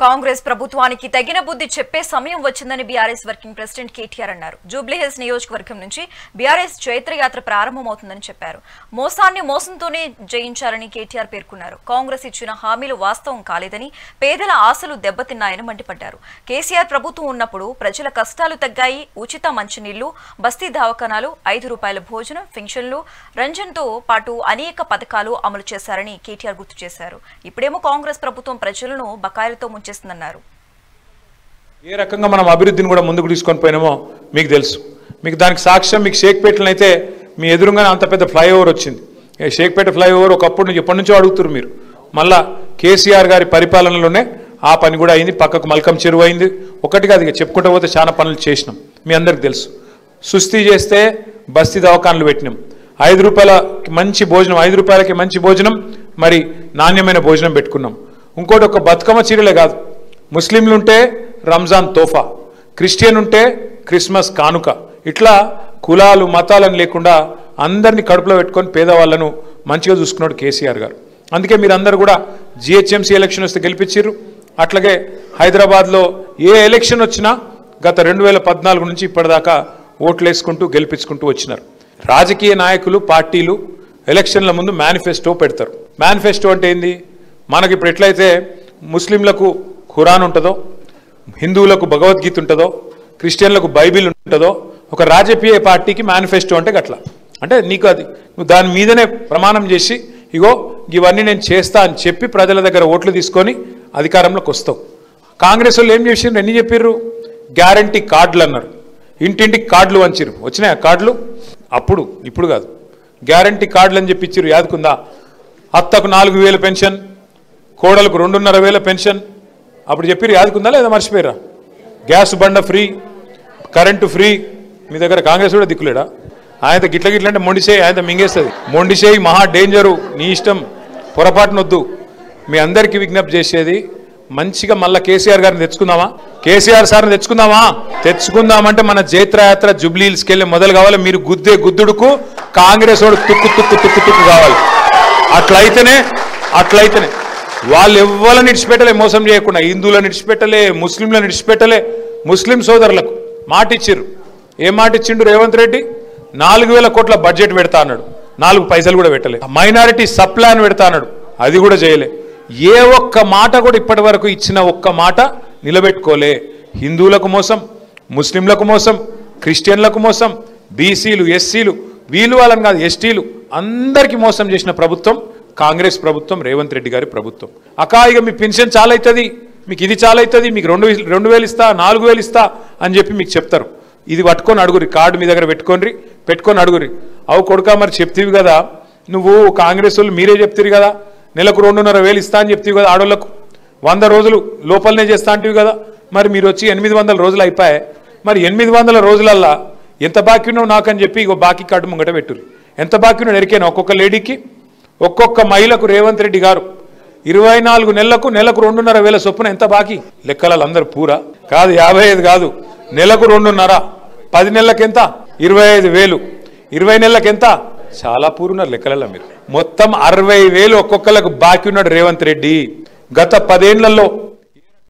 కాంగ్రెస్ ప్రభుత్వానికి తగిన బుద్ధి చెప్పే సమయం వచ్చిందని బీఆర్ఎస్ వర్కింగ్ ప్రెసిడెంట్ కేటీఆర్ అన్నారు. జూబ్లీహిల్స్ నియోజకవర్గం నుంచి బీఆర్ఎస్ చైత్రయాత్ర ప్రారంభమవుతుందని చెప్పారు. మోసాన్ని మోసంతోనే జయించాలని కేటీఆర్ పేర్కొన్నారు. కాంగ్రెస్ ఇచ్చిన హామీలు వాస్తవం కాలేదని, పేదల ఆశలు దెబ్బతిన్నాయని మండిపడ్డారు. కేసీఆర్ ప్రభుత్వం ఉన్నప్పుడు ప్రజల కష్టాలు తగ్గాయి, ఉచిత మంచినీళ్లు, బస్తీ దవాఖానాలు, 5 రూపాయల భోజనం, పెన్షన్లు, రంజన్తో పాటు అనేక పథకాలు అమలు చేశారని కేటీఆర్ గుర్తు చేశారు. ఇప్పుడేమో కాంగ్రెస్ ప్రభుత్వం ప్రజలను బకాయిలతో చేస్తున్నారు. ఏ రకంగా మనం అభివృద్ధిని కూడా ముందుకు తీసుకొని పోయినామో మీకు తెలుసు. మీకు దానికి సాక్ష్యం మీకు షేక్పేటలో అయితే మీ ఎదురుగానే అంత పెద్ద ఫ్లైఓవర్ వచ్చింది. షేక్పేట ఫ్లైఓవర్ ఒకప్పుడు ఎప్పటి నుంచో అడుగుతున్నారు మీరు. మళ్ళా కేసీఆర్ గారి పరిపాలనలోనే ఆ పని కూడా అయింది. పక్కకు మల్కం చెరువు అయింది. ఒకటిగా అది చెప్పుకుంటూ పోతే చాలా పనులు చేసినాం, మీ అందరికి తెలుసు. సుస్థి చేస్తే బస్తీ దవాఖానలు పెట్టినాం. 5 రూపాయలకి మంచి భోజనం, 5 రూపాయలకి మంచి భోజనం, మరి నాణ్యమైన భోజనం పెట్టుకున్నాం. ఇంకోటి ఒక బతుకమ్మ చీరలే కాదు, ముస్లింలు ఉంటే రంజాన్ తోఫా, క్రిస్టియన్ ఉంటే క్రిస్మస్ కానుక, ఇట్లా కులాలు మతాలను లేకుండా అందరినీ కడుపులో పెట్టుకొని పేదవాళ్లను మంచిగా చూసుకున్నాడు కేసీఆర్ గారు. అందుకే మీరందరూ కూడా జిహెచ్ఎంసీ ఎలక్షన్ వస్తే గెలిపించారు. అట్లాగే హైదరాబాద్లో ఏ ఎలక్షన్ వచ్చినా గత 2014 నుంచి ఇప్పటిదాకా ఓట్లు వేసుకుంటూ గెలిపించుకుంటూ వచ్చినారు. రాజకీయ నాయకులు, పార్టీలు ఎలక్షన్ల ముందు మేనిఫెస్టో పెడతారు. మేనిఫెస్టో అంటే ఏంది? మనకి ఇప్పుడు ఎట్లయితే ముస్లింలకు ఖురాన్ ఉంటుందో, హిందువులకు భగవద్గీత ఉంటుందో, క్రిస్టియన్లకు బైబిల్ ఉంటుందో, ఒక రాజకీయ పార్టీకి మేనిఫెస్టో అంటే గట్లా. అంటే నీకు అది నువ్వు దాని మీదనే ప్రమాణం చేసి ఇగో ఇవన్నీ నేను చేస్తా అని చెప్పి ప్రజల దగ్గర ఓట్లు తీసుకొని అధికారంలోకి వస్తావు. కాంగ్రెస్ వాళ్ళు ఏం చేసిండ్రు? ఎన్ని చెప్పిర్రు? గ్యారంటీ కార్డులు అన్నారు. ఇంటింటికి కార్డులు వంచిరు. వచ్చినాయి ఆ కార్డులు? అప్పుడు, ఇప్పుడు కాదు. గ్యారంటీ కార్డులు అని చెప్పి ఇచ్చిర్రు. యాదుకుందా? అత్తకు 4,000 పెన్షన్, కోడలకు 2,500 పెన్షన్. అప్పుడు చెప్పిరు, యాదుకుందా లేదా మర్చిపోయారా? గ్యాస్ బండ ఫ్రీ, కరెంటు ఫ్రీ. మీ దగ్గర కాంగ్రెస్ కూడా దిక్కులేడా? ఆయన గిట్ల గిట్ల అంటే మొండిసేయి, ఆయన మింగేస్తుంది. మొండిసేయి మహా డేంజరు, నీ ఇష్టం, పొరపాటునొద్దు. మీ అందరికీ విజ్ఞప్తి చేసేది మంచిగా మళ్ళీ కేసీఆర్ గారిని తెచ్చుకుందామా? కేసీఆర్ సార్ని తెచ్చుకుందామంటే మన జైత్రయాత్ర జూబ్లీహిల్స్కి వెళ్ళి మొదలు కావాలి. మీరు గుద్దే గుద్దుడుకు కాంగ్రెస్ వాడు తుక్కు తుక్కు తుక్కు తుక్కు కావాలి. అట్లయితేనే వాళ్ళు ఎవ్వరని ఇడిచిపెట్టలే, మోసం చేయకుండా. హిందువులను ఇడిచిపెట్టలే, ముస్లింలను ఇడిచిపెట్టలే. ముస్లిం సోదరులకు మాట ఇచ్చిర్రు. ఏం మాట ఇచ్చిండు రేవంత్ రెడ్డి? 4,000 కోట్ల బడ్జెట్ పెడతా అన్నాడు. 4 పైసలు కూడా పెట్టలే. మైనారిటీ సప్లాన్ పెడతా అన్నాడు, అది కూడా చేయలే. ఏ ఒక్క మాట కూడా ఇప్పటి వరకు ఇచ్చిన ఒక్క మాట నిలబెట్టుకోలే. హిందువులకు మోసం, ముస్లింలకు మోసం, క్రిస్టియన్లకు మోసం, బీసీలు, ఎస్సీలు, వీళ్ళు వాళ్ళని కాదు ఎస్టీలు అందరికీ మోసం చేసిన ప్రభుత్వం కాంగ్రెస్ ప్రభుత్వం, రేవంత్ రెడ్డి గారి ప్రభుత్వం. ఇక మీ పెన్షన్ చాలా అవుతుంది, మీకు ఇది చాలా అవుతుంది, మీకు 2,000 ఇస్తా, 4,000 ఇస్తా అని చెప్పి మీకు చెప్తారు. ఇది పట్టుకొని అడుగురి, కార్డు మీ దగ్గర పెట్టుకొని అడుగురి. అవు కొడుకా మరి చెప్తీవి కదా నువ్వు, కాంగ్రెస్ వాళ్ళు మీరే చెప్తారు కదా నెలకు 2,500 ఇస్తా అని చెప్తీవి కదా ఆడోళ్లకు, 100 రోజులు లోపలనే చేస్తా అంటివి కదా. మరి మీరు వచ్చి 800 రోజులు అయిపోయాయి. మరి 800 రోజులల్లా ఎంత బాకీ ఉన్నావు నాకని చెప్పి ఇగో బాకీ కార్డు ముంగట పెట్టుర్రు. ఎంత బాకీ ఉన్నాడు ఎరికైనా? ఒక్కొక్క లేడీకి, ఒక్కొక్క మహిళకు రేవంత్ రెడ్డి గారు 24 నెలలకు 2,500 చొప్పున ఎంత బాకీ? లెక్కలు అందరూ పూరా కాదు, 55 కాదు, నెలకు 2,500, 10 నెలలకు ఎంత? 25,000, 20 నెలలకు ఎంత? చాలా పూరున్నారు లెక్కలలో మీరు. మొత్తం 60,000 ఒక్కొక్కలకు బాకీ ఉన్నాడు రేవంత్ రెడ్డి. గత 10 ఏళ్లలో